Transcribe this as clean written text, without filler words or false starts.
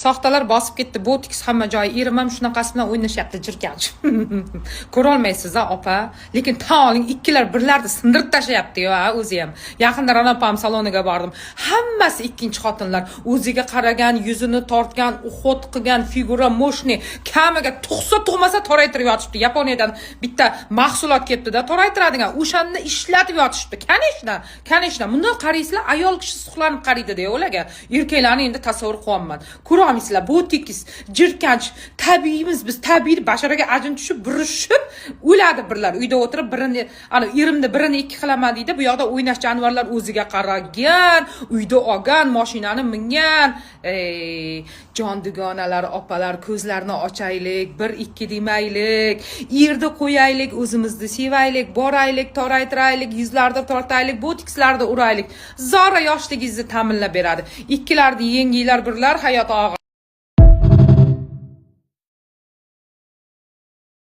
Soxtalar bosib ketdi. Botox hamma joyi. Erim ham shunaqasi bilan o'ynashyapti jirkanch. Ko'ra olmaysiz opa. Lekin taoling ikkilar birlarni sindirib tashlayapti-yu, o'zi ham. Yaqinda Ranopam saloniga bordim. Hammasi ikkinchi xotinlar. O'ziga qaragan, yuzini tortgan, uxot qilgan, figura moshni, kamiga tug'sa toraytirib yotibdi. Yaponiyadan bitta mahsulot kelibdi-da, toraytiradigan. O'shani ishlatib yotishibdi. Kanishna. Bundan qaraysizlar, ayol kishi suqlanib qaraydi-da, ularga. Erkaklarni endi tasavvur qilyapman. Ko'ra olmaysizlar, botox, jirkanch, tabiiymiz biz, tabiiy basharaga ajin tushib, burishib, o'ladi birlar. Uyda o'tirib, birini, erimni birini ikki qilaman deydi. Bu yoqda o'ynash jonivorlar o'ziga qaragan, uyda olgan, mashinani mingan. Jon dugonalar, opalar, ko'zlarni ochaylik, 1-2 demaylik, yerda qo'yaylik, o'zimizni sevaylik, boraylik, toraytiraylik, yuzlarda tortaylik, botoxlarda uraylik. Zora yoshligingizni ta'minlab beradi. Ikkilarni yenginglar birlar, hayot og'ir.